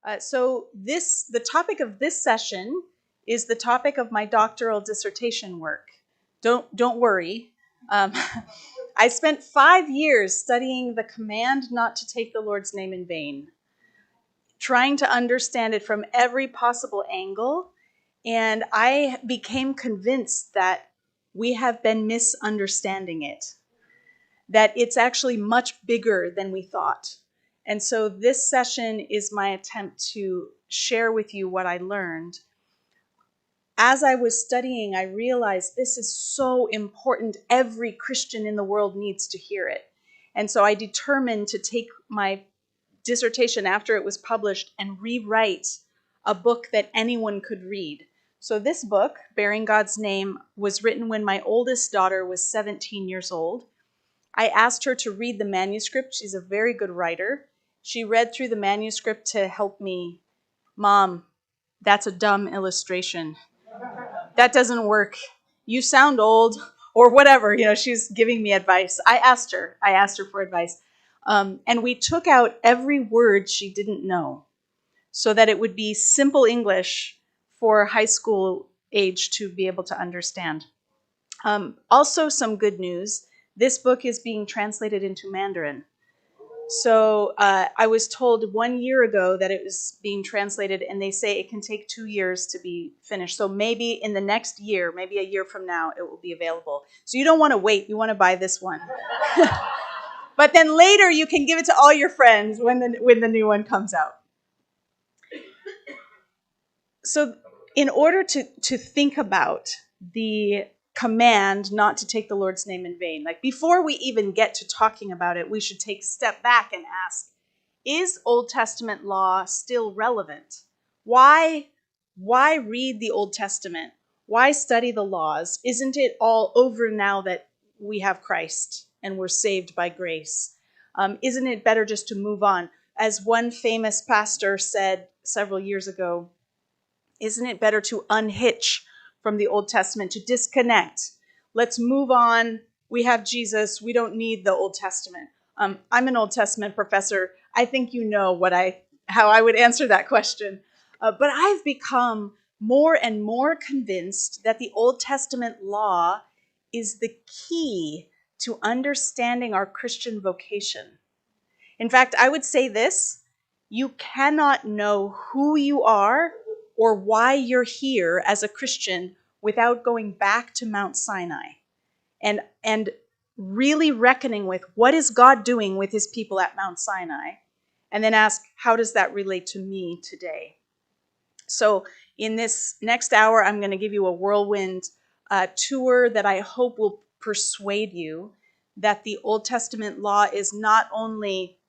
The topic of this session is the topic of my doctoral dissertation work. Don't worry. I spent 5 years studying the command not to take the Lord's name in vain, trying to understand it from every possible angle, and I became convinced that we have been misunderstanding it, that it's actually much bigger than we thought. And so this session is my attempt to share with you what I learned. As I was studying, I realized this is so important. Every Christian in the world needs to hear it. And so I determined to take my dissertation after it was published and rewrite a book that anyone could read. So this book, Bearing God's Name, was written when my oldest daughter was 17 years old. I asked her to read the manuscript. She's a very good writer. She read through the manuscript to help me. Mom, that's a dumb illustration. That doesn't work. You sound old, or whatever. She's giving me advice. I asked her for advice. And we took out every word she didn't know so that it would be simple English for high school age to be able to understand. Also, some good news. This book is being translated into Mandarin. So I was told 1 year ago that it was being translated, and they say it can take 2 years to be finished. So maybe in the next year, maybe a year from now, it will be available. So you don't want to wait. You want to buy this one. But then later you can give it to all your friends when the new one comes out. So in order to think about the command not to take the Lord's name in vain, like before we even get to talking about it, we should take a step back and ask, is Old Testament law still relevant? Why read the Old Testament? Why study the laws? Isn't it all over now that we have Christ and we're saved by grace? Isn't it better just to move on? As one famous pastor said several years ago, isn't it better to unhitch from the Old Testament, to disconnect? Let's move on. We have Jesus. We don't need the Old Testament. I'm an Old Testament professor. I think you know how I would answer that question. But I've become more and more convinced that the Old Testament law is the key to understanding our Christian vocation. In fact, I would say this: you cannot know who you are or why you're here as a Christian without going back to Mount Sinai and really reckoning with what is God doing with his people at Mount Sinai, and then ask, how does that relate to me today? So in this next hour, I'm going to give you a whirlwind tour that I hope will persuade you that the Old Testament law is not only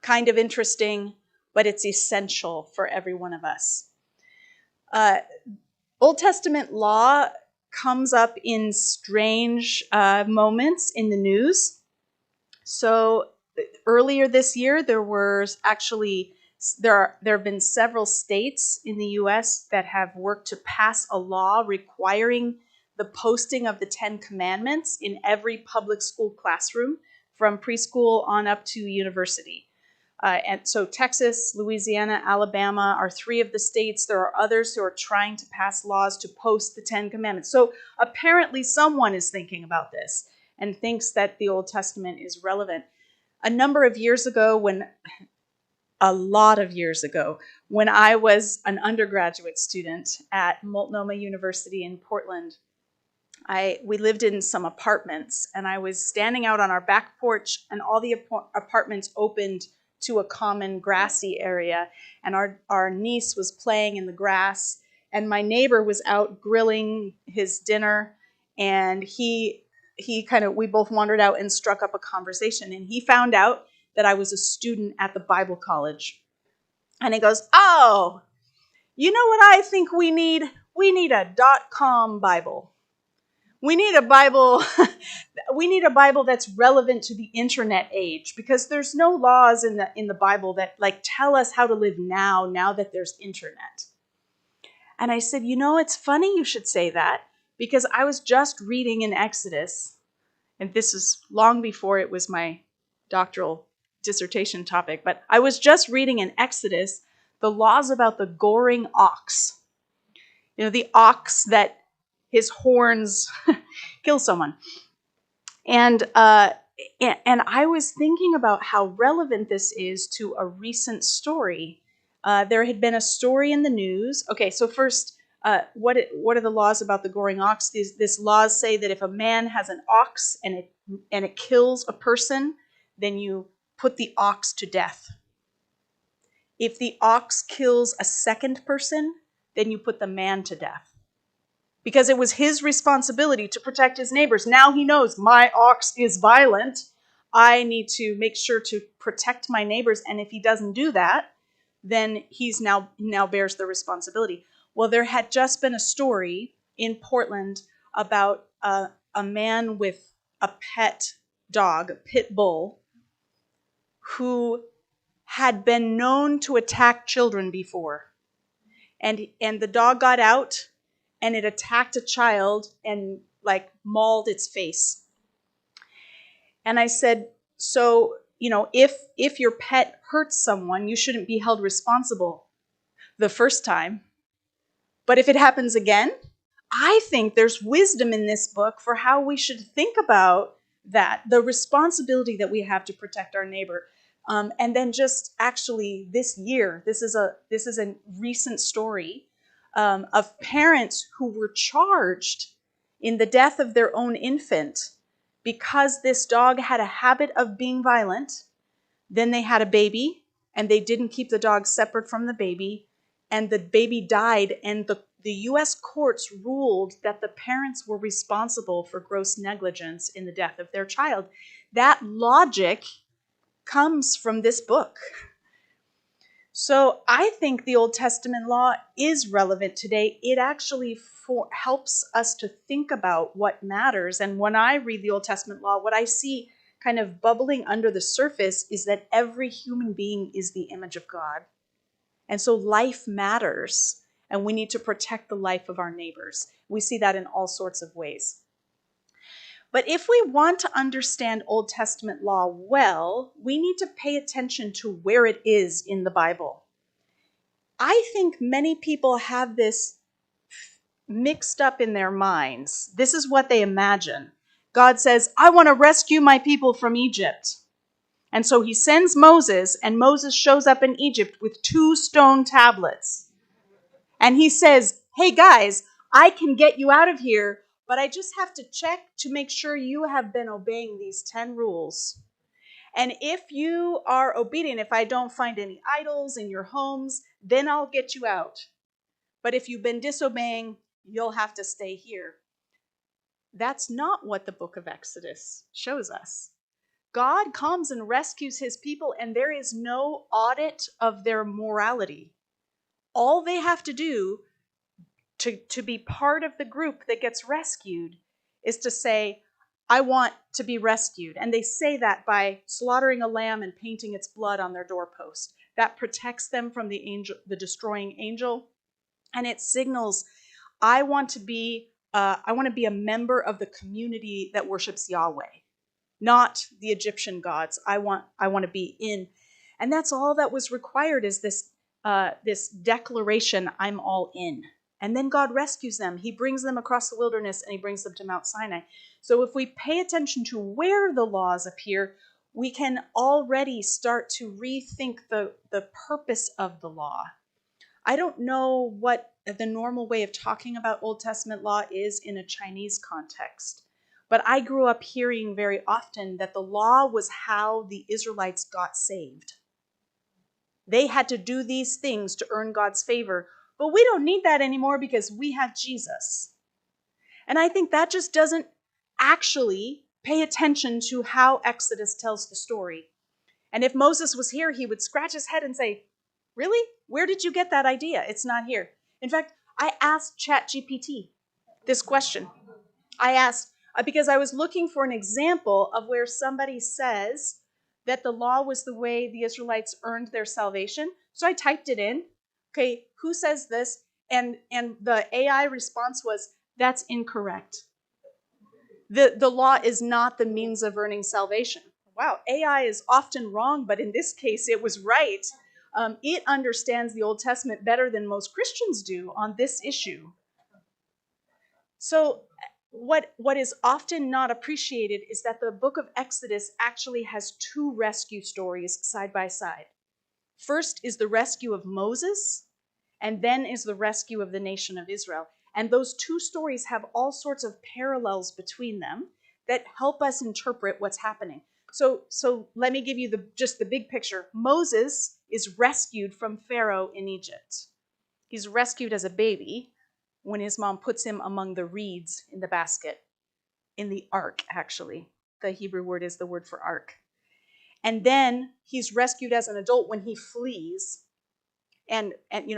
kind of interesting, but it's essential for every one of us. Old Testament law comes up in strange moments in the news. So earlier this year, there have been several states in the U.S. that have worked to pass a law requiring the posting of the 10 Commandments in every public school classroom from preschool on up to university. And so Texas, Louisiana, Alabama are 3 of the states. There are others who are trying to pass laws to post the 10 Commandments. So apparently someone is thinking about this and thinks that the Old Testament is relevant. A lot of years ago, when I was an undergraduate student at Multnomah University in Portland, we lived in some apartments, and I was standing out on our back porch, and all the apartments opened to a common grassy area, and our niece was playing in the grass, and my neighbor was out grilling his dinner, and we both wandered out and struck up a conversation, and he found out that I was a student at the Bible college. And he goes, "Oh, you know what I think we need? We need a .com Bible. We need a Bible. We need a Bible that's relevant to the internet age, because there's no laws in the Bible that tell us how to live now that there's internet." And I said, it's funny you should say that, because I was just reading in Exodus, and this is long before it was my doctoral dissertation topic, but I was just reading in Exodus the laws about the goring ox. You know, the ox that his horns kill someone. And I was thinking about how relevant this is to a recent story. There had been a story in the news. Okay, so first, what are the laws about the goring ox? These laws say that if a man has an ox and it kills a person, then you put the ox to death. If the ox kills a second person, then you put the man to death. Because it was his responsibility to protect his neighbors. Now he knows my ox is violent. I need to make sure to protect my neighbors. And if he doesn't do that, then he's now bears the responsibility. Well, there had just been a story in Portland about a man with a pet dog, a pit bull, who had been known to attack children before. And the dog got out and it attacked a child and mauled its face. And I said, so, if your pet hurts someone, you shouldn't be held responsible the first time. But if it happens again, I think there's wisdom in this book for how we should think about that, the responsibility that we have to protect our neighbor. And then just actually this year, this is a recent story of parents who were charged in the death of their own infant because this dog had a habit of being violent. Then they had a baby, and they didn't keep the dog separate from the baby, and the baby died, and the U.S. courts ruled that the parents were responsible for gross negligence in the death of their child. That logic comes from this book. So I think the Old Testament law is relevant today. It actually helps us to think about what matters. And when I read the Old Testament law, what I see kind of bubbling under the surface is that every human being is the image of God. And so life matters, and we need to protect the life of our neighbors. We see that in all sorts of ways. But if we want to understand Old Testament law well, we need to pay attention to where it is in the Bible. I think many people have this mixed up in their minds. This is what they imagine. God says, I want to rescue my people from Egypt. And so he sends Moses, and Moses shows up in Egypt with 2 stone tablets. And he says, hey guys, I can get you out of here, but I just have to check to make sure you have been obeying these 10 rules. And if you are obedient, if I don't find any idols in your homes, then I'll get you out. But if you've been disobeying, you'll have to stay here. That's not what the book of Exodus shows us. God comes and rescues his people, and there is no audit of their morality. All they have to do to be part of the group that gets rescued is to say, I want to be rescued. And they say that by slaughtering a lamb and painting its blood on their doorpost. That protects them from the destroying angel. And it signals, I want to be a member of the community that worships Yahweh, not the Egyptian gods. I want to be in. And that's all that was required, is this declaration, I'm all in. And then God rescues them. He brings them across the wilderness, and he brings them to Mount Sinai. So if we pay attention to where the laws appear, we can already start to rethink the purpose of the law. I don't know what the normal way of talking about Old Testament law is in a Chinese context, but I grew up hearing very often that the law was how the Israelites got saved. They had to do these things to earn God's favor, but we don't need that anymore because we have Jesus. And I think that just doesn't actually pay attention to how Exodus tells the story. And if Moses was here, he would scratch his head and say, really? Where did you get that idea? It's not here. In fact, I asked ChatGPT this question. I asked, because I was looking for an example of where somebody says that the law was the way the Israelites earned their salvation. So I typed it in. Okay, who says this? And the AI response was, that's incorrect. The law is not the means of earning salvation. Wow, AI is often wrong, but in this case, it was right. It understands the Old Testament better than most Christians do on this issue. So what is often not appreciated is that the book of Exodus actually has two rescue stories side by side. First is the rescue of Moses, and then is the rescue of the nation of Israel. And those two stories have all sorts of parallels between them that help us interpret what's happening. So let me give you just the big picture. Moses is rescued from Pharaoh in Egypt. He's rescued as a baby when his mom puts him among the reeds in the basket, in the ark, actually. The Hebrew word is the word for ark. And then he's rescued as an adult when he flees. And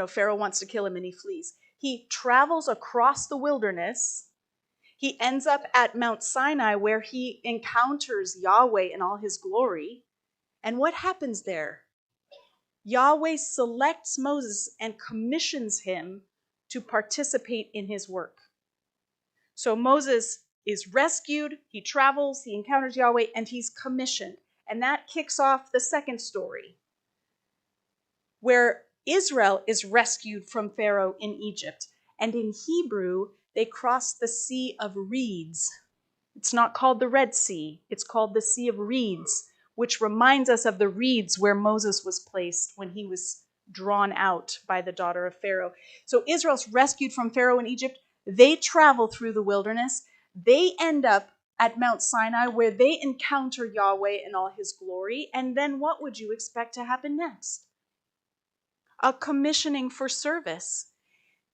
Pharaoh wants to kill him and he flees. He travels across the wilderness. He ends up at Mount Sinai where he encounters Yahweh in all his glory. And what happens there? Yahweh selects Moses and commissions him to participate in his work. So Moses is rescued, he travels, he encounters Yahweh, and he's commissioned. And that kicks off the second story, where Israel is rescued from Pharaoh in Egypt. And in Hebrew, they cross the Sea of Reeds. It's not called the Red Sea. It's called the Sea of Reeds, which reminds us of the reeds where Moses was placed when he was drawn out by the daughter of Pharaoh. So Israel's rescued from Pharaoh in Egypt. They travel through the wilderness. They end up at Mount Sinai where they encounter Yahweh in all his glory. And then what would you expect to happen next? A commissioning for service.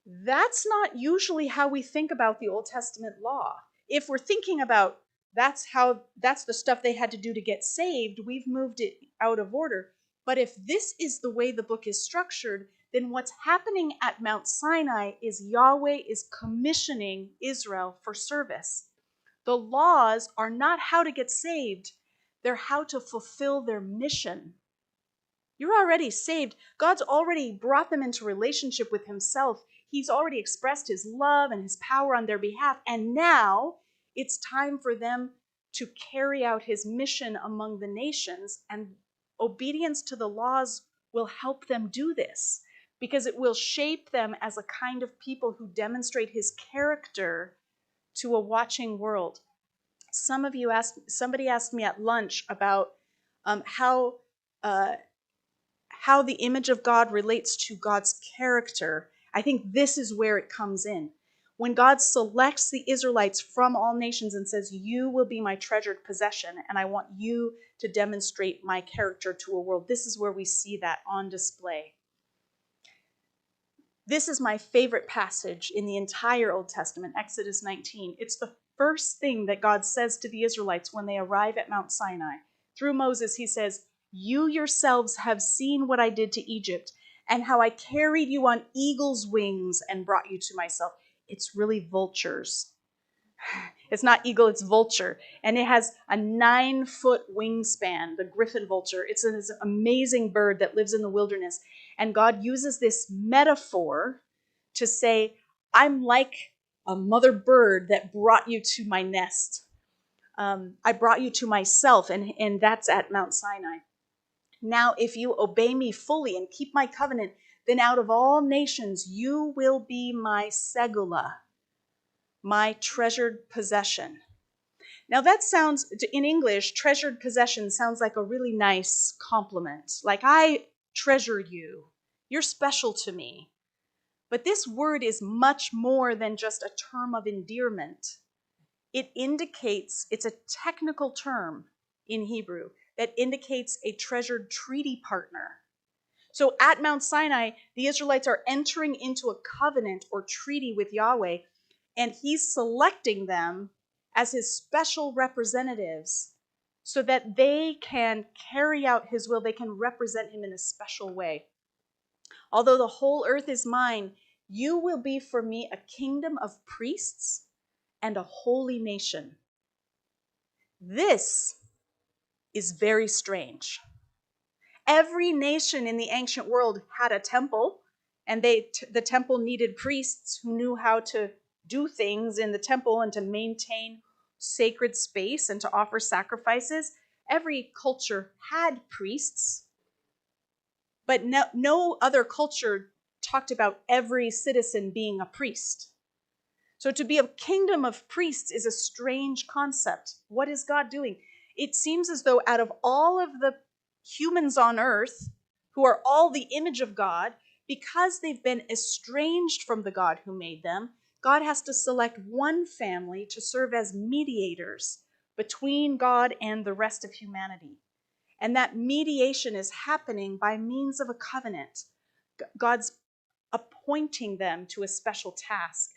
That's not usually how we think about the Old Testament law. If we're thinking about that's the stuff they had to do to get saved, we've moved it out of order. But if this is the way the book is structured, then what's happening at Mount Sinai is Yahweh is commissioning Israel for service. The laws are not how to get saved, they're how to fulfill their mission. You're already saved. God's already brought them into relationship with himself. He's already expressed his love and his power on their behalf. And now it's time for them to carry out his mission among the nations. And obedience to the laws will help them do this because it will shape them as a kind of people who demonstrate his character to a watching world. Somebody asked me at lunch about how the image of God relates to God's character. I think this is where it comes in. When God selects the Israelites from all nations and says, you will be my treasured possession, and I want you to demonstrate my character to a world, this is where we see that on display. This is my favorite passage in the entire Old Testament, Exodus 19. It's the first thing that God says to the Israelites when they arrive at Mount Sinai. Through Moses, he says, you yourselves have seen what I did to Egypt and how I carried you on eagle's wings and brought you to myself. It's really vultures. It's not eagle, it's vulture. And it has a 9-foot wingspan, the griffin vulture. It's an amazing bird that lives in the wilderness. And God uses this metaphor to say, I'm like a mother bird that brought you to my nest. I brought you to myself, and that's at Mount Sinai. Now, if you obey me fully and keep my covenant, then out of all nations you will be my segula, my treasured possession. Now that sounds, in English, treasured possession sounds like a really nice compliment. Like, I treasure you. You're special to me. But this word is much more than just a term of endearment. It indicates, it's a technical term in Hebrew that indicates a treasured treaty partner. So at Mount Sinai, the Israelites are entering into a covenant or treaty with Yahweh, and he's selecting them as his special representatives so that they can carry out his will. They can represent him in a special way. Although the whole earth is mine, you will be for me a kingdom of priests and a holy nation. This is very strange. Every nation in the ancient world had a temple, and the temple needed priests who knew how to do things in the temple and to maintain sacred space and to offer sacrifices. Every culture had priests. But no other culture talked about every citizen being a priest. So to be a kingdom of priests is a strange concept. What is God doing? It seems as though out of all of the humans on earth, who are all the image of God, because they've been estranged from the God who made them, God has to select one family to serve as mediators between God and the rest of humanity. And that mediation is happening by means of a covenant. God's appointing them to a special task.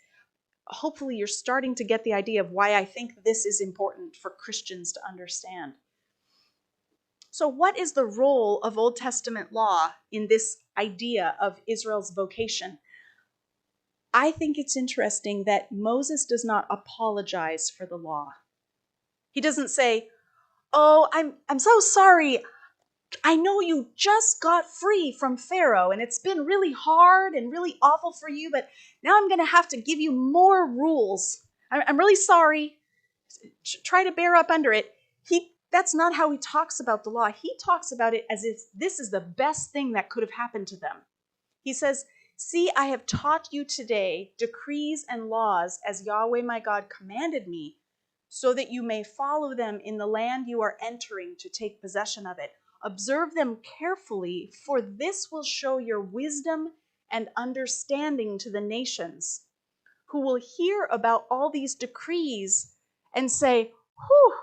Hopefully you're starting to get the idea of why I think this is important for Christians to understand. So what is the role of Old Testament law in this idea of Israel's vocation? I think it's interesting that Moses does not apologize for the law. He doesn't say, "Oh, I'm so sorry. I know you just got free from Pharaoh and it's been really hard and really awful for you, but now I'm going to have to give you more rules. I'm really sorry. Try to bear up under it." That's not how he talks about the law. He talks about it as if this is the best thing that could have happened to them. He says, "See, I have taught you today decrees and laws as Yahweh my God commanded me, so that you may follow them in the land you are entering to take possession of it. Observe them carefully, for this will show your wisdom and understanding to the nations, who will hear about all these decrees and say, 'Whew,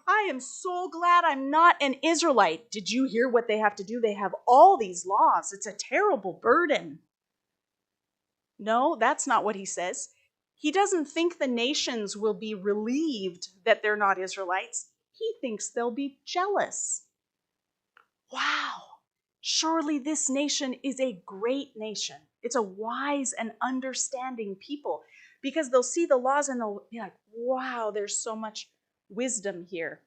I am so glad I'm not an Israelite.' Did you hear what they have to do? They have all these laws. It's a terrible burden." No, that's not what he says. He doesn't think the nations will be relieved that they're not Israelites. He thinks they'll be jealous. Wow, surely this nation is a great nation. It's a wise and understanding people, because they'll see the laws and they'll be like, wow, there's so much wisdom here.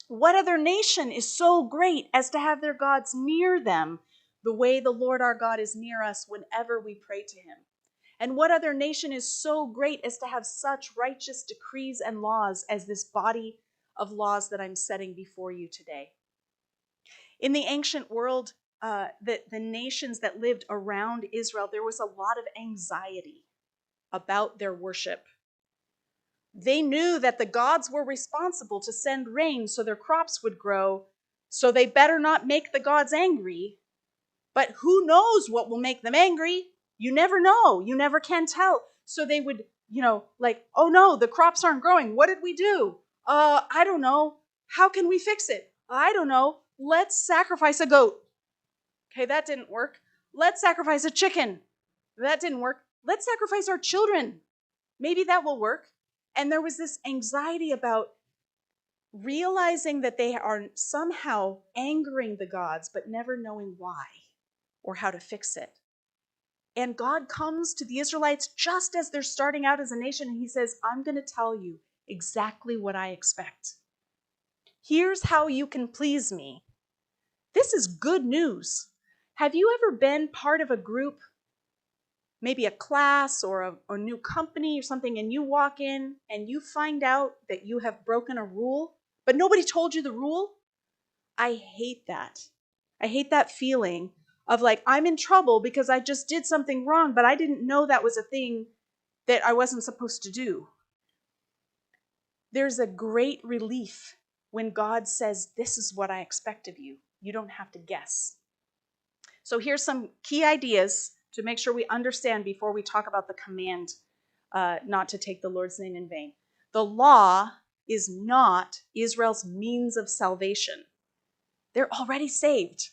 What other nation is so great as to have their gods near them the way the Lord our God is near us whenever we pray to him? And what other nation is so great as to have such righteous decrees and laws as this body of laws that I'm setting before you today? In the ancient world, the nations that lived around Israel, there was a lot of anxiety about their worship. They knew that the gods were responsible to send rain so their crops would grow, so they better not make the gods angry. But who knows what will make them angry? You never know. You never can tell. So they would, like, "Oh no, the crops aren't growing. What did we do? I don't know. How can we fix it? I don't know. Let's sacrifice a goat." Okay, that didn't work. Let's sacrifice a chicken. That didn't work. Let's sacrifice our children. Maybe that will work. And there was this anxiety about realizing that they are somehow angering the gods, but never knowing why or how to fix it. And God comes to the Israelites just as they're starting out as a nation, and he says, "I'm going to tell you exactly what I expect. Here's how you can please me." This is good news. Have you ever been part of a group, maybe a class or a new company or something, and you walk in and you find out that you have broken a rule, but nobody told you the rule? I hate that. I hate that feeling of like, I'm in trouble because I just did something wrong, but I didn't know that was a thing that I wasn't supposed to do. There's a great relief when God says, "This is what I expect of you." You don't have to guess. So here's some key ideas to make sure we understand before we talk about the command not to take the Lord's name in vain. The law is not Israel's means of salvation. They're already saved.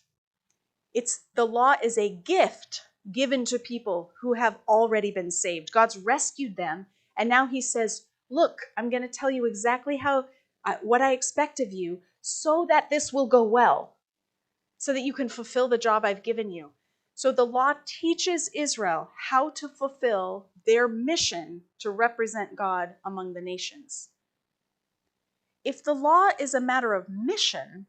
The law is a gift given to people who have already been saved. God's rescued them, and now he says, "Look, I'm going to tell you exactly what I expect of you so that this will go well, so that you can fulfill the job I've given you." So the law teaches Israel how to fulfill their mission to represent God among the nations. If the law is a matter of mission,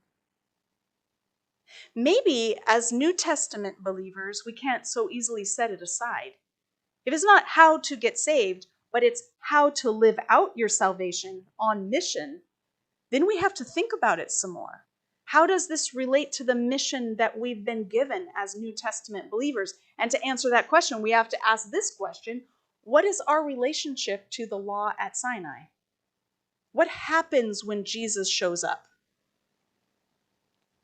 maybe as New Testament believers, we can't so easily set it aside. If it's not how to get saved, but it's how to live out your salvation on mission, then we have to think about it some more. How does this relate to the mission that we've been given as New Testament believers? And to answer that question, we have to ask this question: what is our relationship to the law at Sinai? What happens when Jesus shows up?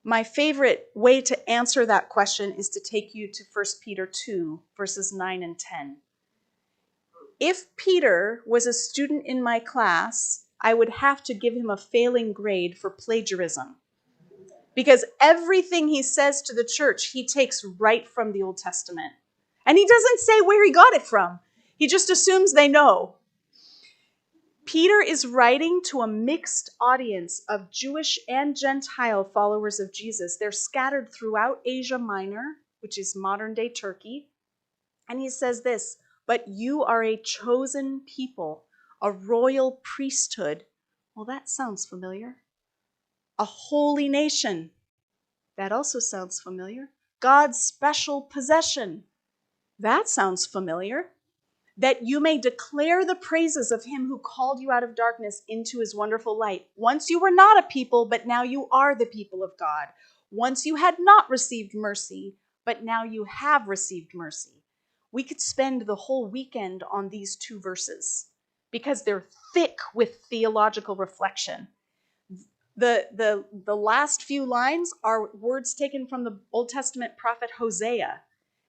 My favorite way to answer that question is to take you to 1 Peter 2, verses 9 and 10. If Peter was a student in my class, I would have to give him a failing grade for plagiarism, because everything he says to the church, he takes right from the Old Testament. And he doesn't say where he got it from. He just assumes they know. Peter is writing to a mixed audience of Jewish and Gentile followers of Jesus. They're scattered throughout Asia Minor, which is modern-day Turkey. And he says this: but you are a chosen people, a royal priesthood. Well, that sounds familiar. A holy nation. That also sounds familiar. God's special possession. That sounds familiar. That you may declare the praises of him who called you out of darkness into his wonderful light. Once you were not a people, but now you are the people of God. Once you had not received mercy, but now you have received mercy. We could spend the whole weekend on these two verses because they're thick with theological reflection. The last few lines are words taken from the Old Testament prophet Hosea.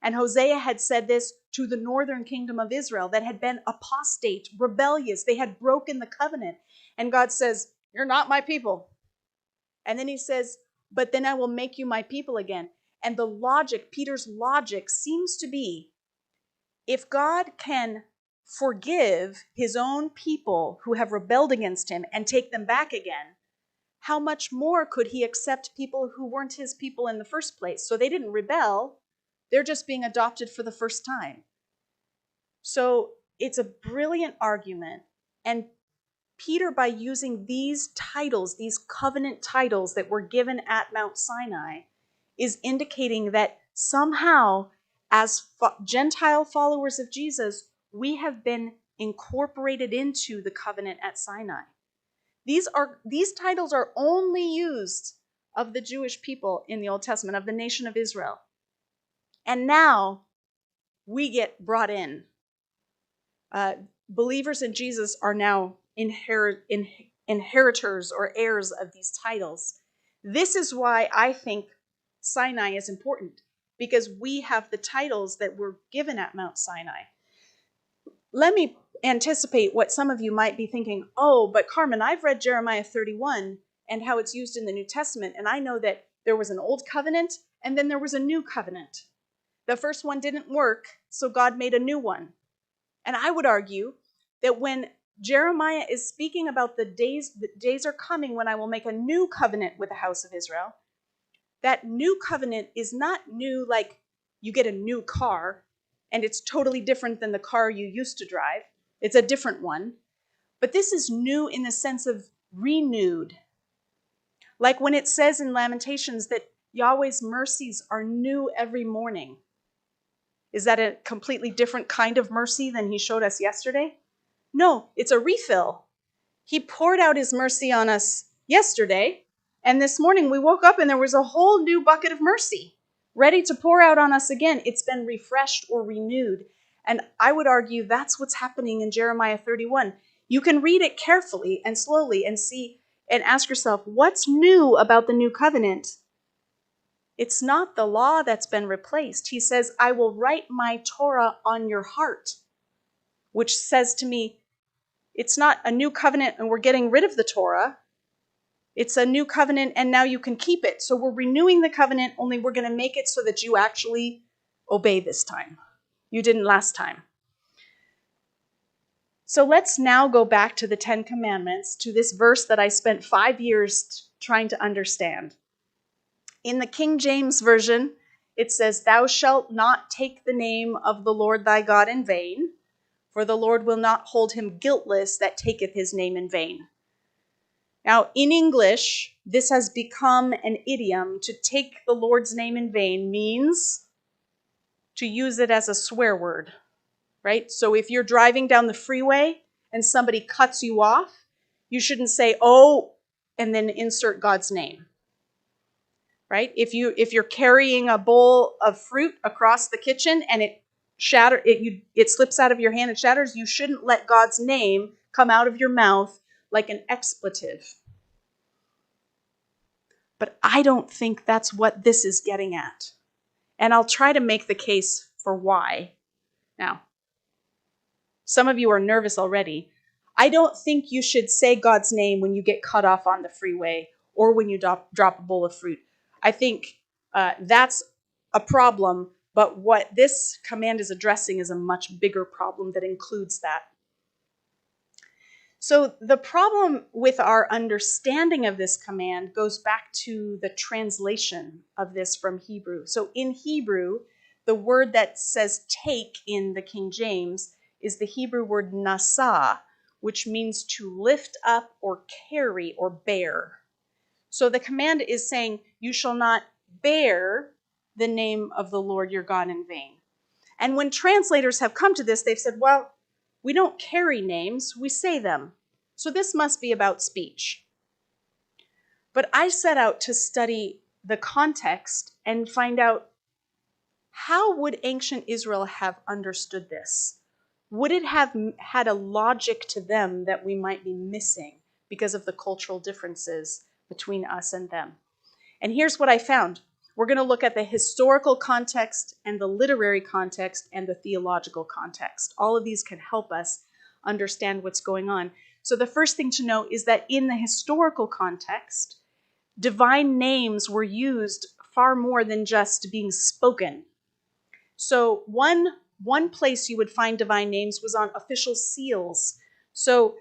And Hosea had said this to the northern kingdom of Israel that had been apostate, rebellious. They had broken the covenant. And God says, you're not my people. And then he says, but then I will make you my people again. And the logic, Peter's logic seems to be, if God can forgive his own people who have rebelled against him and take them back again, how much more could he accept people who weren't his people in the first place? So they didn't rebel. They're just being adopted for the first time. So it's a brilliant argument. And Peter, by using these titles, these covenant titles that were given at Mount Sinai, is indicating that somehow, as Gentile followers of Jesus, we have been incorporated into the covenant at Sinai. These titles are only used of the Jewish people in the Old Testament, of the nation of Israel. And now we get brought in. Believers in Jesus are now inheritors or heirs of these titles. This is why I think Sinai is important, because we have the titles that were given at Mount Sinai. Let me anticipate what some of you might be thinking. Oh, but Carmen, I've read Jeremiah 31 and how it's used in the New Testament, and I know that there was an old covenant and then there was a new covenant. The first one didn't work, so God made a new one. And I would argue that when Jeremiah is speaking about the days are coming when I will make a new covenant with the house of Israel, that new covenant is not new like you get a new car and it's totally different than the car you used to drive. It's a different one. But this is new in the sense of renewed. Like when it says in Lamentations that Yahweh's mercies are new every morning. Is that a completely different kind of mercy than he showed us yesterday? No, it's a refill. He poured out his mercy on us yesterday, and this morning we woke up and there was a whole new bucket of mercy ready to pour out on us again. It's been refreshed or renewed. And I would argue that's what's happening in Jeremiah 31. You can read it carefully and slowly and see and ask yourself, what's new about the new covenant? It's not the law that's been replaced. He says, I will write my Torah on your heart, which says to me, it's not a new covenant and we're getting rid of the Torah. It's a new covenant and now you can keep it. So we're renewing the covenant, only we're going to make it so that you actually obey this time. You didn't last time. So let's now go back to the 10 Commandments, to this verse that I spent 5 years trying to understand. In the King James Version, it says, thou shalt not take the name of the Lord thy God in vain, for the Lord will not hold him guiltless that taketh his name in vain. Now, in English, this has become an idiom. To take the Lord's name in vain means to use it as a swear word, right? So if you're driving down the freeway and somebody cuts you off, you shouldn't say, oh, and then insert God's name. right? If you're carrying a bowl of fruit across the kitchen and it slips out of your hand and shatters, you shouldn't let God's name come out of your mouth like an expletive. But I don't think that's what this is getting at. And I'll try to make the case for why. Now, some of you are nervous already. I don't think you should say God's name when you get cut off on the freeway or when you drop a bowl of fruit. I think that's a problem, but what this command is addressing is a much bigger problem that includes that. So the problem with our understanding of this command goes back to the translation of this from Hebrew. So in Hebrew, the word that says take in the King James is the Hebrew word nasa, which means to lift up or carry or bear. So the command is saying, you shall not bear the name of the Lord your God in vain. And when translators have come to this, they've said, well, we don't carry names, we say them. So this must be about speech. But I set out to study the context and find out, how would ancient Israel have understood this? Would it have had a logic to them that we might be missing because of the cultural differences between us and them? And here's what I found. We're going to look at the historical context and the literary context and the theological context. All of these can help us understand what's going on. So the first thing to know is that in the historical context, divine names were used far more than just being spoken. So one place you would find divine names was on official seals. So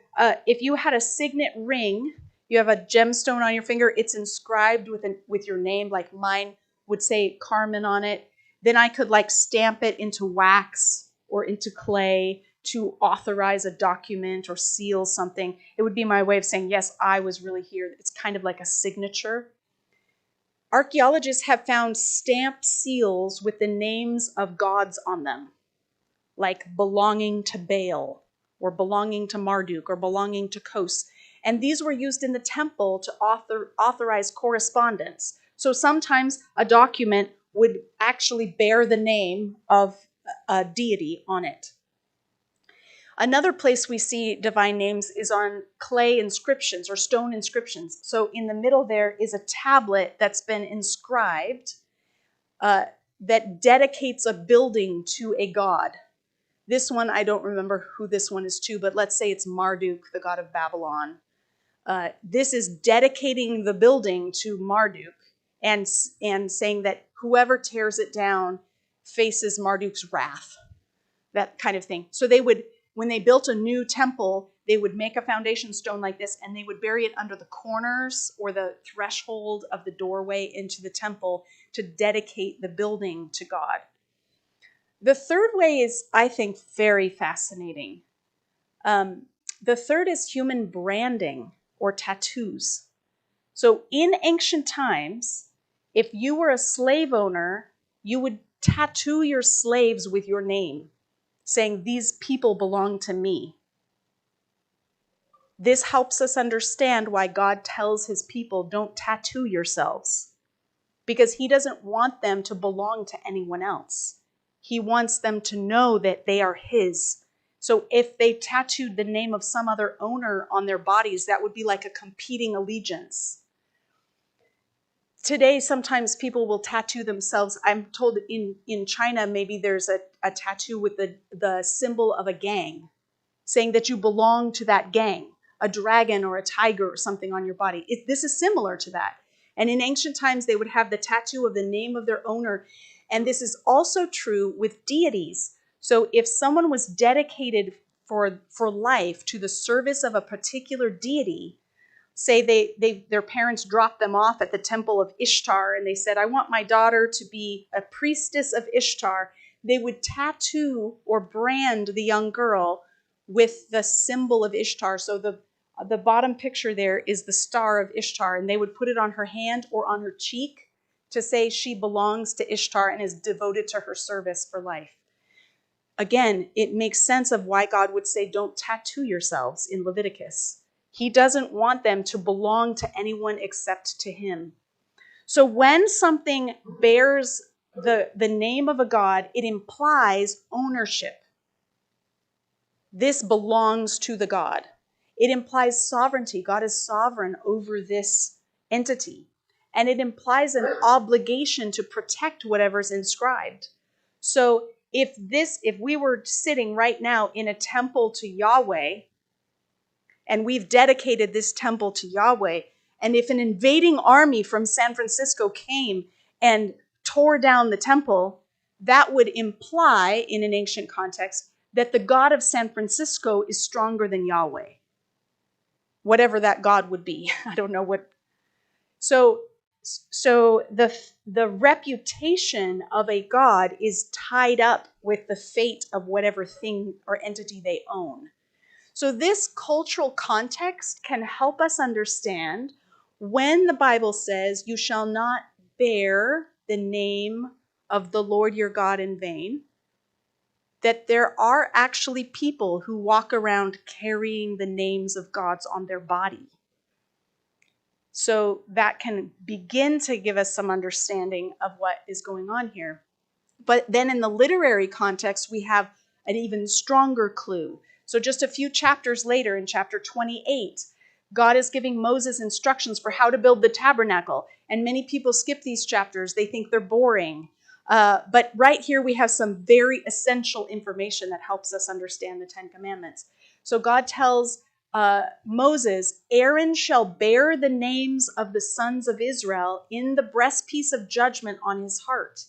if you had a signet ring, you have a gemstone on your finger, it's inscribed with your name, like mine would say Carmen on it. Then I could stamp it into wax or into clay to authorize a document or seal something. It would be my way of saying, yes, I was really here. It's kind of like a signature. Archaeologists have found stamped seals with the names of gods on them, like belonging to Baal or belonging to Marduk or belonging to Kos. And these were used in the temple to authorize correspondence. So sometimes a document would actually bear the name of a deity on it. Another place we see divine names is on clay inscriptions or stone inscriptions. So in the middle there is a tablet that's been inscribed that dedicates a building to a god. This one, I don't remember who this one is to, but let's say it's Marduk, the god of Babylon. This is dedicating the building to Marduk and saying that whoever tears it down faces Marduk's wrath, that kind of thing. So when they built a new temple, they would make a foundation stone like this, and they would bury it under the corners or the threshold of the doorway into the temple to dedicate the building to God. The third way is, I think, very fascinating. The third is human branding or tattoos. So in ancient times, if you were a slave owner, you would tattoo your slaves with your name, saying, these people belong to me. This helps us understand why God tells his people, don't tattoo yourselves, because he doesn't want them to belong to anyone else. He wants them to know that they are his. So if they tattooed the name of some other owner on their bodies, that would be like a competing allegiance. Today, sometimes people will tattoo themselves. I'm told in China, maybe there's a tattoo with the symbol of a gang, saying that you belong to that gang, a dragon or a tiger or something on your body. This is similar to that. And in ancient times, they would have the tattoo of the name of their owner. And this is also true with deities. So if someone was dedicated for life to the service of a particular deity, say their parents dropped them off at the temple of Ishtar and they said, I want my daughter to be a priestess of Ishtar, they would tattoo or brand the young girl with the symbol of Ishtar. So the bottom picture there is the star of Ishtar, and they would put it on her hand or on her cheek to say she belongs to Ishtar and is devoted to her service for life. Again, it makes sense of why God would say, don't tattoo yourselves in Leviticus. He doesn't want them to belong to anyone except to him. So when something bears the name of a god, it implies ownership. This belongs to the god. It implies sovereignty. God is sovereign over this entity. And it implies an obligation to protect whatever's inscribed. So if we were sitting right now in a temple to Yahweh, and we've dedicated this temple to Yahweh, and if an invading army from San Francisco came and tore down the temple, that would imply, in an ancient context, that the God of San Francisco is stronger than Yahweh. Whatever that God would be. I don't know what. So the reputation of a God is tied up with the fate of whatever thing or entity they own. So this cultural context can help us understand when the Bible says, "You shall not bear the name of the Lord your God in vain," that there are actually people who walk around carrying the names of gods on their body. So that can begin to give us some understanding of what is going on here. But then in the literary context, we have an even stronger clue. So just a few chapters later, in chapter 28, God is giving Moses instructions for how to build the tabernacle. And many people skip these chapters. They think they're boring. But right here, we have some very essential information that helps us understand the Ten Commandments. So God tells Moses, "Aaron shall bear the names of the sons of Israel in the breastpiece of judgment on his heart."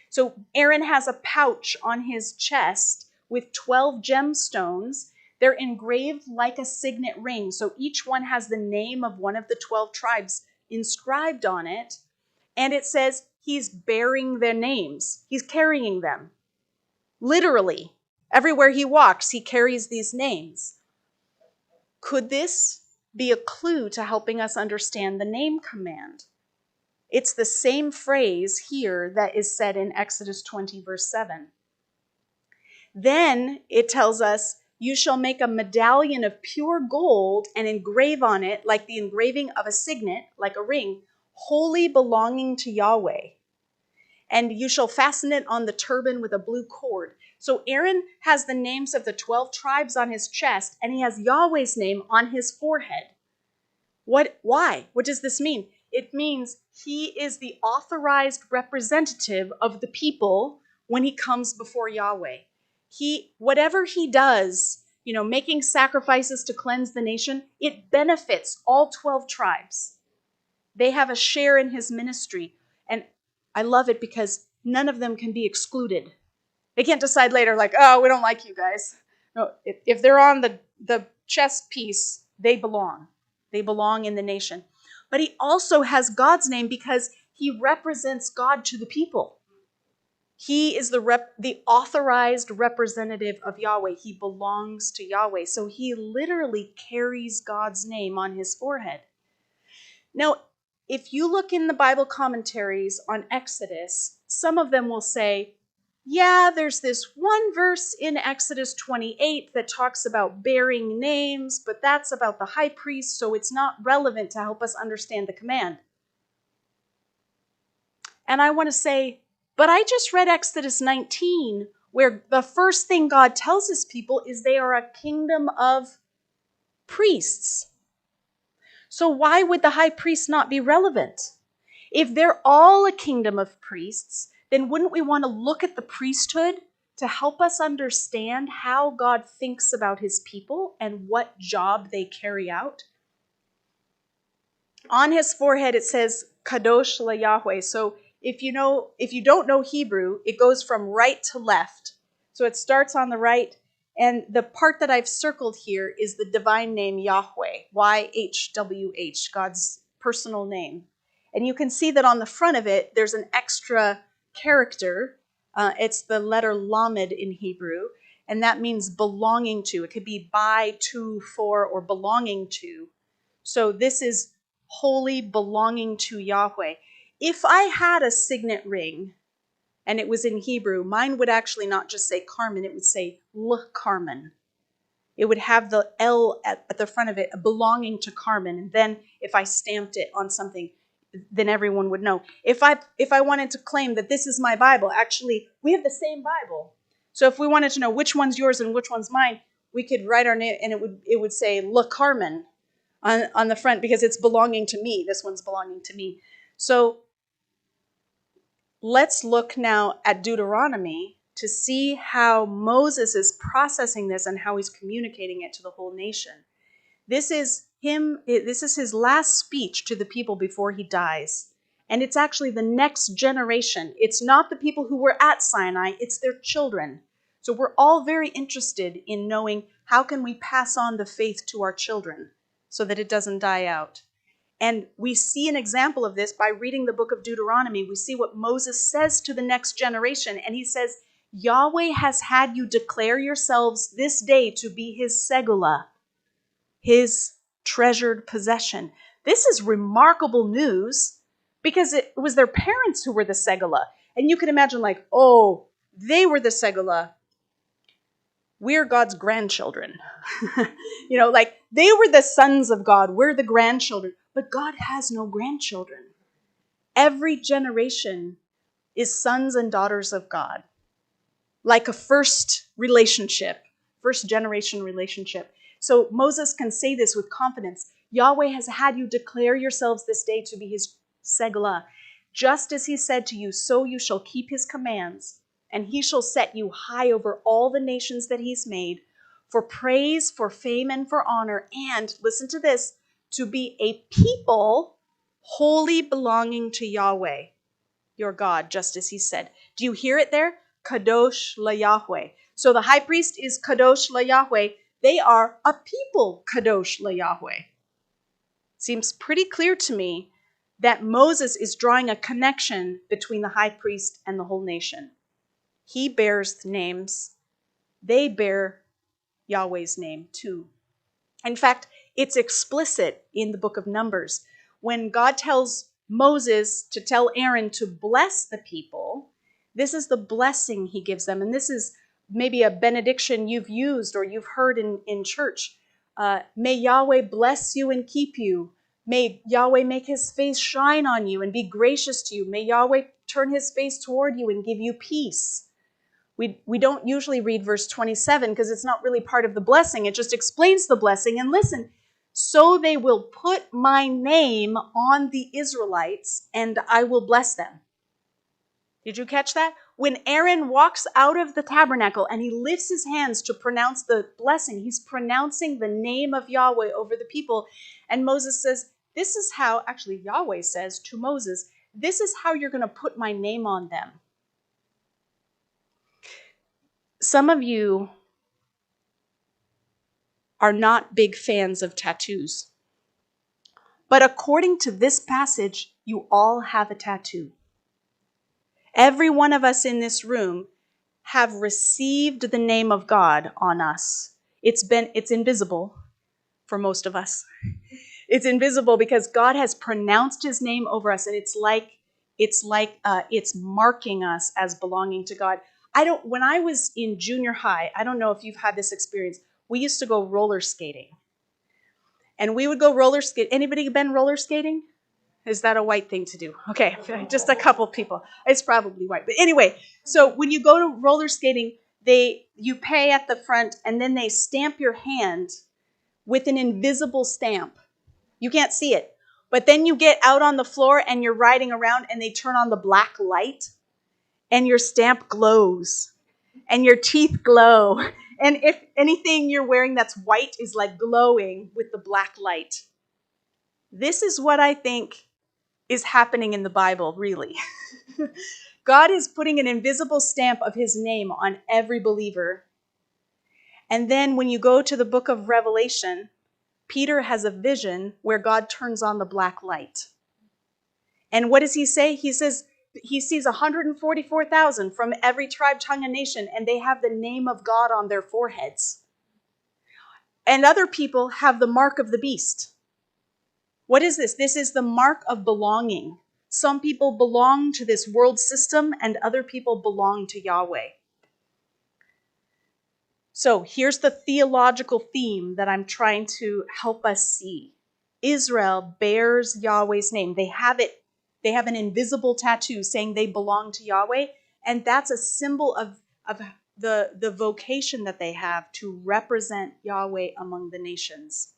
So Aaron has a pouch on his chest with 12 gemstones. They're engraved like a signet ring. So each one has the name of one of the 12 tribes inscribed on it. And it says he's bearing their names. He's carrying them. Literally, everywhere he walks, he carries these names. Could this be a clue to helping us understand the name command? It's the same phrase here that is said in Exodus 20, verse 7. Then it tells us, "You shall make a medallion of pure gold and engrave on it, like the engraving of a signet, like a ring, wholly belonging to Yahweh. And you shall fasten it on the turban with a blue cord." So Aaron has the names of the 12 tribes on his chest, and he has Yahweh's name on his forehead. Why? What does this mean? It means he is the authorized representative of the people when he comes before Yahweh. Whatever he does, making sacrifices to cleanse the nation, it benefits all 12 tribes. They have a share in his ministry. And I love it because none of them can be excluded. They can't decide later, like, "Oh, we don't like you guys." No, if they're on the chess piece, they belong. They belong in the nation. But he also has God's name because he represents God to the people. He is the authorized representative of Yahweh. He belongs to Yahweh. So he literally carries God's name on his forehead. Now, if you look in the Bible commentaries on Exodus, some of them will say, yeah, there's this one verse in Exodus 28 that talks about bearing names, but that's about the high priest, so it's not relevant to help us understand the command. And I want to say, but I just read Exodus 19, where the first thing God tells his people is they are a kingdom of priests. So why would the high priest not be relevant? If they're all a kingdom of priests, then wouldn't we want to look at the priesthood to help us understand how God thinks about his people and what job they carry out? On his forehead it says Kadosh LaYahweh. So if you don't know Hebrew, it goes from right to left. So it starts on the right, and the part that I've circled here is the divine name Yahweh, YHWH, God's personal name. And you can see that on the front of it, there's an extra character. It's the letter Lamed in Hebrew, and that means belonging to. It could be by, to, for, or belonging to. So this is wholly belonging to Yahweh. If I had a signet ring and it was in Hebrew, mine would actually not just say Carmen, it would say Carmen. It would have the L at the front of it, belonging to Carmen. And then if I stamped it on something, then everyone would know. If I wanted to claim that this is my Bible, actually, we have the same Bible. So if we wanted to know which one's yours and which one's mine, we could write our name, and it would say Carmen on the front, because it's belonging to me. This one's belonging to me. So let's look now at Deuteronomy to see how Moses is processing this and how he's communicating it to the whole nation. This is his last speech to the people before he dies. And it's actually the next generation. It's not the people who were at Sinai, it's their children. So we're all very interested in knowing how can we pass on the faith to our children so that it doesn't die out. And we see an example of this by reading the book of Deuteronomy. We see what Moses says to the next generation. And he says, Yahweh has had you declare yourselves this day to be his segula, his treasured possession. This is remarkable news because it was their parents who were the segula. And you can imagine like, oh, they were the segula. We're God's grandchildren. Like they were the sons of God. We're the grandchildren. But God has no grandchildren. Every generation is sons and daughters of God. Like a first generation relationship. So Moses can say this with confidence. Yahweh has had you declare yourselves this day to be his segula. Just as he said to you, so you shall keep his commands, and he shall set you high over all the nations that he's made, for praise, for fame, and for honor, and, listen to this, to be a people wholly belonging to Yahweh, your God, just as he said. Do you hear it there? Kadosh LaYahweh. So the high priest is Kadosh LaYahweh. They are a people Kadosh LaYahweh. Seems pretty clear to me that Moses is drawing a connection between the high priest and the whole nation. He bears names. They bear Yahweh's name too. In fact, it's explicit in the book of Numbers. When God tells Moses to tell Aaron to bless the people, this is the blessing he gives them. And this is maybe a benediction you've used or you've heard in church. May Yahweh bless you and keep you. May Yahweh make his face shine on you and be gracious to you. May Yahweh turn his face toward you and give you peace. We don't usually read verse 27 because it's not really part of the blessing. It just explains the blessing. And listen, so they will put my name on the Israelites and I will bless them. Did you catch that? When Aaron walks out of the tabernacle and he lifts his hands to pronounce the blessing, he's pronouncing the name of Yahweh over the people. And Moses says, this is how, actually Yahweh says to Moses, this is how you're going to put my name on them. Some of you are not big fans of tattoos. But according to this passage, you all have a tattoo. Every one of us in this room have received the name of God on us. It's invisible for most of us. It's invisible because God has pronounced his name over us, and it's marking us as belonging to God. When I was in junior high, I don't know if you've had this experience. We used to go roller skating. And we would go roller skate. Anybody been roller skating? Is that a white thing to do? Okay, just a couple people. It's probably white. But anyway, so when you go to roller skating, you pay at the front and then they stamp your hand with an invisible stamp. You can't see it. But then you get out on the floor and you're riding around and they turn on the black light and your stamp glows and your teeth glow. And if anything you're wearing that's white is like glowing with the black light. This is what I think is happening in the Bible, really. God is putting an invisible stamp of his name on every believer. And then when you go to the book of Revelation, Peter has a vision where God turns on the black light. And what does he say? He says he sees 144,000 from every tribe, tongue, and nation, and they have the name of God on their foreheads. And other people have the mark of the beast. What is this? This is the mark of belonging. Some people belong to this world system, and other people belong to Yahweh. So here's the theological theme that I'm trying to help us see. Israel bears Yahweh's name. They have it They have an invisible tattoo saying they belong to Yahweh. And that's a symbol of the vocation that they have to represent Yahweh among the nations.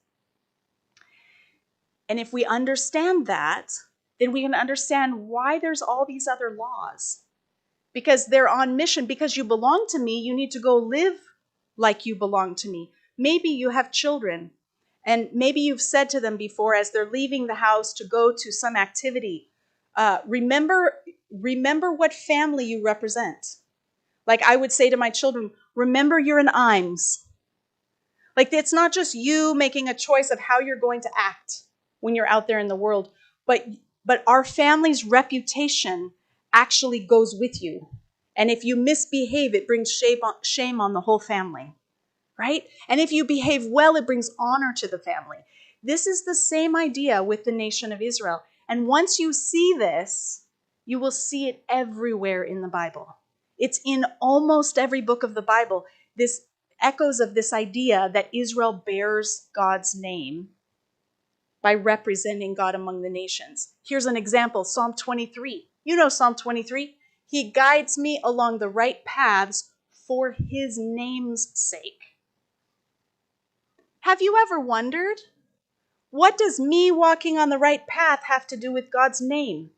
And if we understand that, then we can understand why there's all these other laws. Because they're on mission. Because you belong to me, you need to go live like you belong to me. Maybe you have children, and maybe you've said to them before as they're leaving the house to go to some activity, remember what family you represent. Like I would say to my children, remember you're an Imes. Like it's not just you making a choice of how you're going to act when you're out there in the world, but our family's reputation actually goes with you. And if you misbehave, it brings shame on the whole family, right? And if you behave well, it brings honor to the family. This is the same idea with the nation of Israel. And once you see this, you will see it everywhere in the Bible. It's in almost every book of the Bible. This echoes of this idea that Israel bears God's name by representing God among the nations. Here's an example, Psalm 23. You know Psalm 23. He guides me along the right paths for his name's sake. Have you ever wondered, what does me walking on the right path have to do with God's name?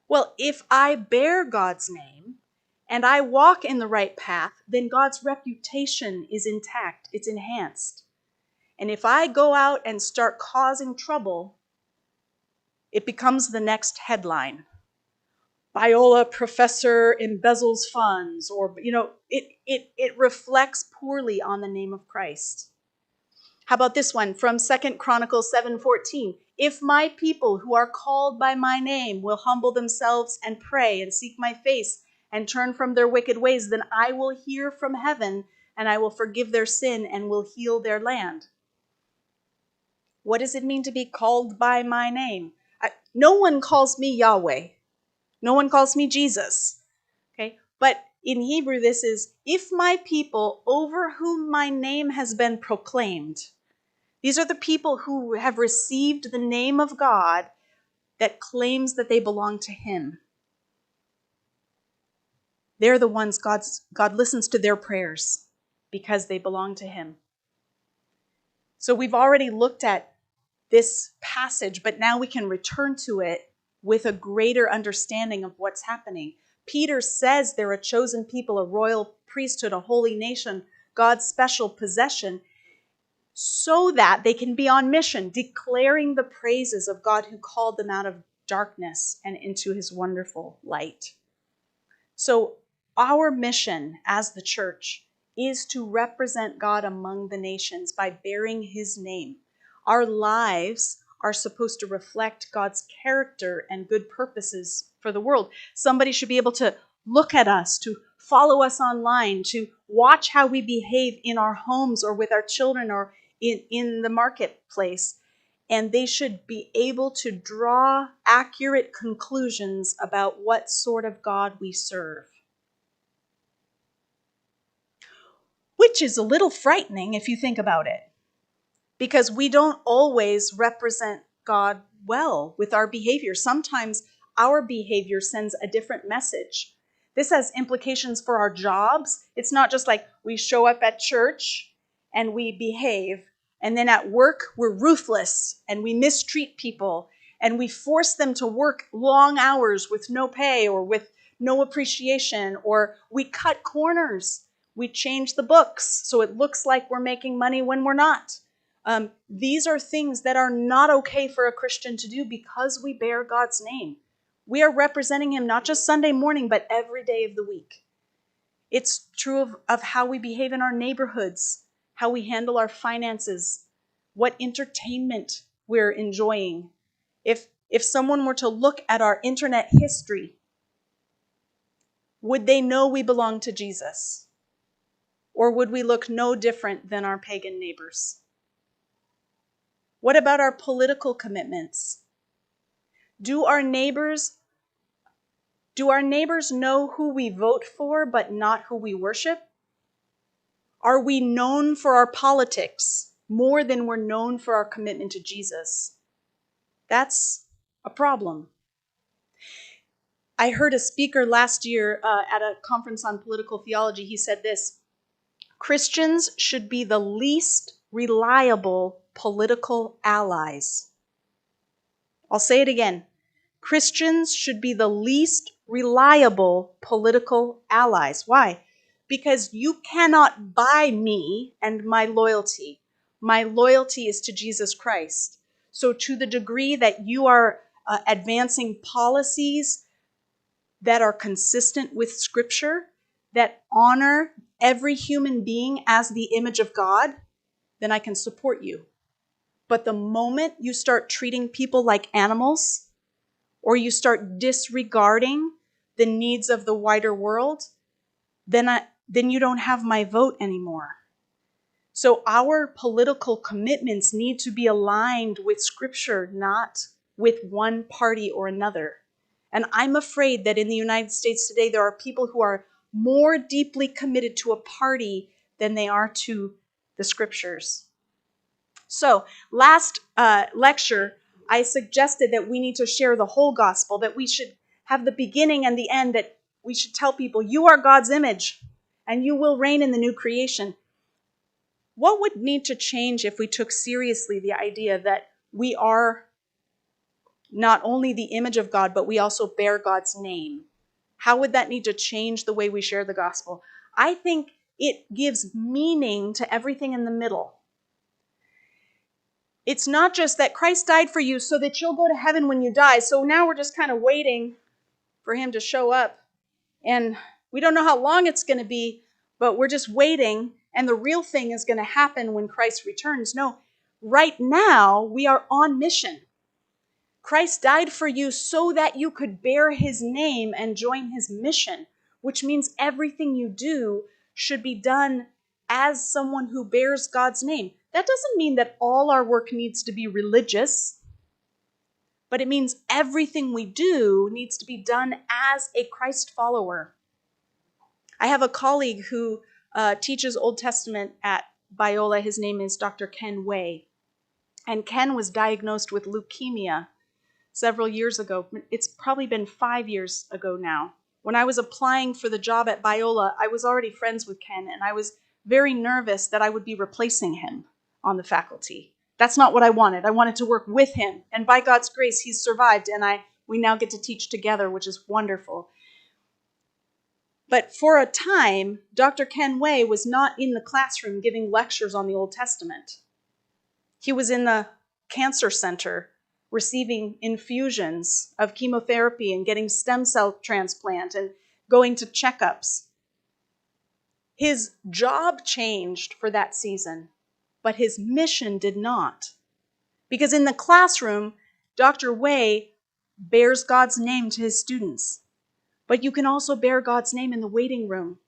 Well, if I bear God's name and I walk in the right path, then God's reputation is intact, it's enhanced. And if I go out and start causing trouble, it becomes the next headline. Biola professor embezzles funds, or, it reflects poorly on the name of Christ. How about this one from 2 Chronicles 7:14? If my people who are called by my name will humble themselves and pray and seek my face and turn from their wicked ways, then I will hear from heaven and I will forgive their sin and will heal their land. What does it mean to be called by my name? No one calls me Yahweh. No one calls me Jesus. Okay? But in Hebrew, this is, if my people over whom my name has been proclaimed. These are the people who have received the name of God that claims that they belong to him. They're the ones God listens to their prayers because they belong to him. So we've already looked at this passage, but now we can return to it with a greater understanding of what's happening. Peter says they're a chosen people, a royal priesthood, a holy nation, God's special possession, so that they can be on mission, declaring the praises of God who called them out of darkness and into his wonderful light. So our mission as the church is to represent God among the nations by bearing his name. Our lives are supposed to reflect God's character and good purposes for the world. Somebody should be able to look at us, to follow us online, to watch how we behave in our homes or with our children or in the marketplace. And they should be able to draw accurate conclusions about what sort of God we serve. Which is a little frightening if you think about it, because we don't always represent God well with our behavior. Sometimes our behavior sends a different message. This has implications for our jobs. It's not just like we show up at church and we behave, and then at work we're ruthless and we mistreat people and we force them to work long hours with no pay or with no appreciation, or we cut corners. We change the books so it looks like we're making money when we're not. These are things that are not okay for a Christian to do because we bear God's name. We are representing him not just Sunday morning, but every day of the week. It's true of how we behave in our neighborhoods, how we handle our finances, what entertainment we're enjoying. If someone were to look at our internet history, would they know we belong to Jesus? Or would we look no different than our pagan neighbors? What about our political commitments? Do our neighbors know who we vote for but not who we worship? Are we known for our politics more than we're known for our commitment to Jesus? That's a problem. I heard a speaker last year at a conference on political theology. He said this: Christians should be the least reliable political allies. I'll say it again. Christians should be the least reliable political allies. Why? Because you cannot buy me and my loyalty. My loyalty is to Jesus Christ. So to the degree that you are advancing policies that are consistent with Scripture, that honor every human being as the image of God, then I can support you. But the moment you start treating people like animals, or you start disregarding the needs of the wider world, then you don't have my vote anymore. So our political commitments need to be aligned with Scripture, not with one party or another. And I'm afraid that in the United States today, there are people who are more deeply committed to a party than they are to the Scriptures. So last lecture, I suggested that we need to share the whole gospel, that we should have the beginning and the end, that we should tell people, you are God's image and you will reign in the new creation. What would need to change if we took seriously the idea that we are not only the image of God, but we also bear God's name? How would that need to change the way we share the gospel? I think it gives meaning to everything in the middle. It's not just that Christ died for you so that you'll go to heaven when you die. So now we're just kind of waiting for him to show up. And we don't know how long it's going to be, but we're just waiting. And the real thing is going to happen when Christ returns. No, right now we are on mission. Christ died for you so that you could bear his name and join his mission, which means everything you do should be done as someone who bears God's name. That doesn't mean that all our work needs to be religious, but it means everything we do needs to be done as a Christ follower. I have a colleague who teaches Old Testament at Biola. His name is Dr. Ken Way. And Ken was diagnosed with leukemia several years ago. It's probably been 5 years ago now. When I was applying for the job at Biola, I was already friends with Ken, and I was very nervous that I would be replacing him on the faculty. That's not what I wanted. I wanted to work with him. And by God's grace, he's survived, and we now get to teach together, which is wonderful. But for a time, Dr. Ken Way was not in the classroom giving lectures on the Old Testament. He was in the cancer center receiving infusions of chemotherapy and getting stem cell transplant and going to checkups. His job changed for that season, but his mission did not. Because in the classroom, Dr. Way bears God's name to his students. But you can also bear God's name in the waiting room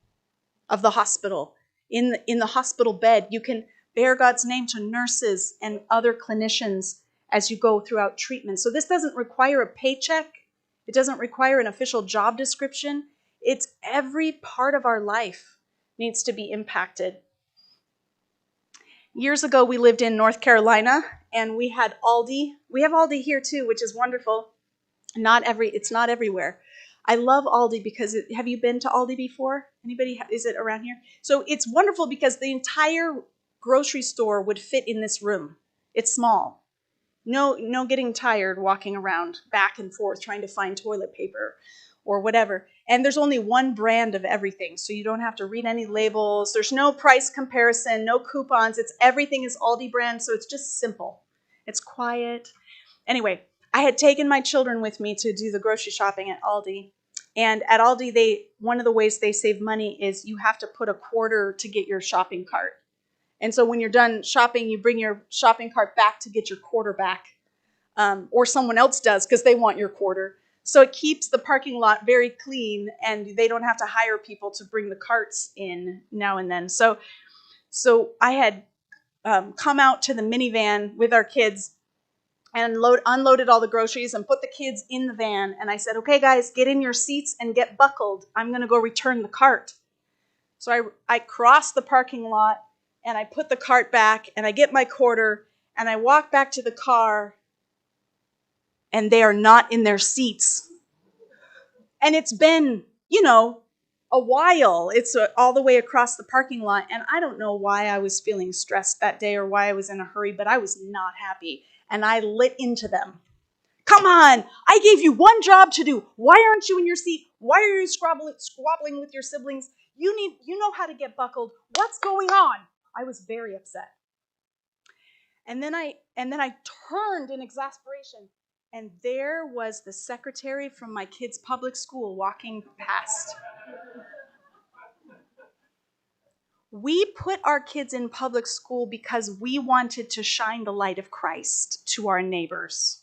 of the hospital. In the hospital bed, you can bear God's name to nurses and other clinicians as you go throughout treatment. So this doesn't require a paycheck. It doesn't require an official job description. It's every part of our life needs to be impacted. Years ago, we lived in North Carolina, and we had Aldi. We have Aldi here too, which is wonderful. It's not everywhere. I love Aldi because have you been to Aldi before? Anybody? Is it around here? So it's wonderful because the entire grocery store would fit in this room. It's small. No getting tired walking around back and forth trying to find toilet paper or whatever. And there's only one brand of everything, so you don't have to read any labels. There's no price comparison, no coupons. Everything is Aldi brand, so it's just simple. It's quiet. Anyway, I had taken my children with me to do the grocery shopping at Aldi. And at Aldi, one of the ways they save money is you have to put a quarter to get your shopping cart. And so when you're done shopping, you bring your shopping cart back to get your quarter back. Or someone else does because they want your quarter. So it keeps the parking lot very clean, and they don't have to hire people to bring the carts in now and then. So I had come out to the minivan with our kids and unloaded all the groceries and put the kids in the van. And I said, okay, guys, get in your seats and get buckled. I'm going to go return the cart. So I crossed the parking lot, and I put the cart back, and I get my quarter, and I walk back to the car, and they are not in their seats. And it's been, a while. It's all the way across the parking lot. And I don't know why I was feeling stressed that day or why I was in a hurry, but I was not happy. And I lit into them. Come on, I gave you one job to do. Why aren't you in your seat? Why are you squabbling with your siblings? You know how to get buckled. What's going on? I was very upset. And then I turned in exasperation, and there was the secretary from my kids' public school walking past. We put our kids in public school because we wanted to shine the light of Christ to our neighbors.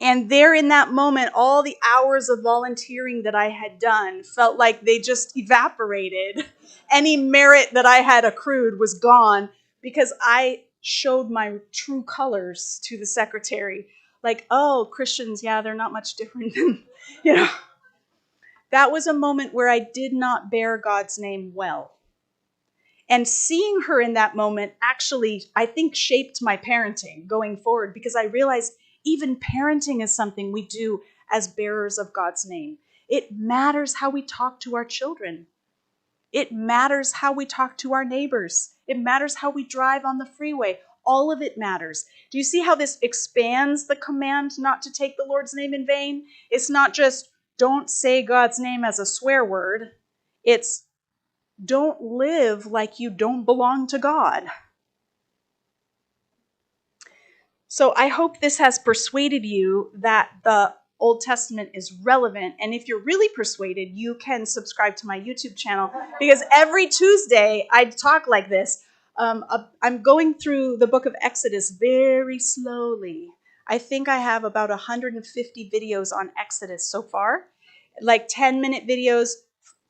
And there in that moment, all the hours of volunteering that I had done felt like they just evaporated. Any merit that I had accrued was gone because I showed my true colors to the secretary. Like, oh, Christians, yeah, they're not much different than, That was a moment where I did not bear God's name well. And seeing her in that moment actually, I think, shaped my parenting going forward, because I realized even parenting is something we do as bearers of God's name. It matters how we talk to our children. It matters how we talk to our neighbors. It matters how we drive on the freeway. All of it matters. Do you see how this expands the command not to take the Lord's name in vain? It's not just don't say God's name as a swear word. It's don't live like you don't belong to God. So I hope this has persuaded you that the Old Testament is relevant. And if you're really persuaded, you can subscribe to my YouTube channel, because every Tuesday I talk like this. I'm going through the book of Exodus very slowly. I think I have about 150 videos on Exodus so far, like 10-minute videos,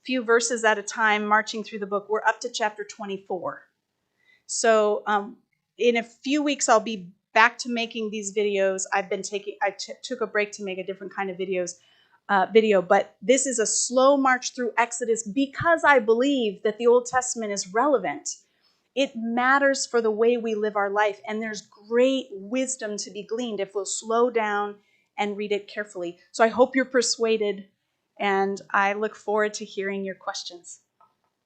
few verses at a time, marching through the book. We're up to chapter 24. So in a few weeks, I'll be back to making these videos. I took a break to make a different kind of video, but this is a slow march through Exodus because I believe that the Old Testament is relevant. It matters for the way we live our life, and there's great wisdom to be gleaned if we'll slow down and read it carefully. So I hope you're persuaded, and I look forward to hearing your questions.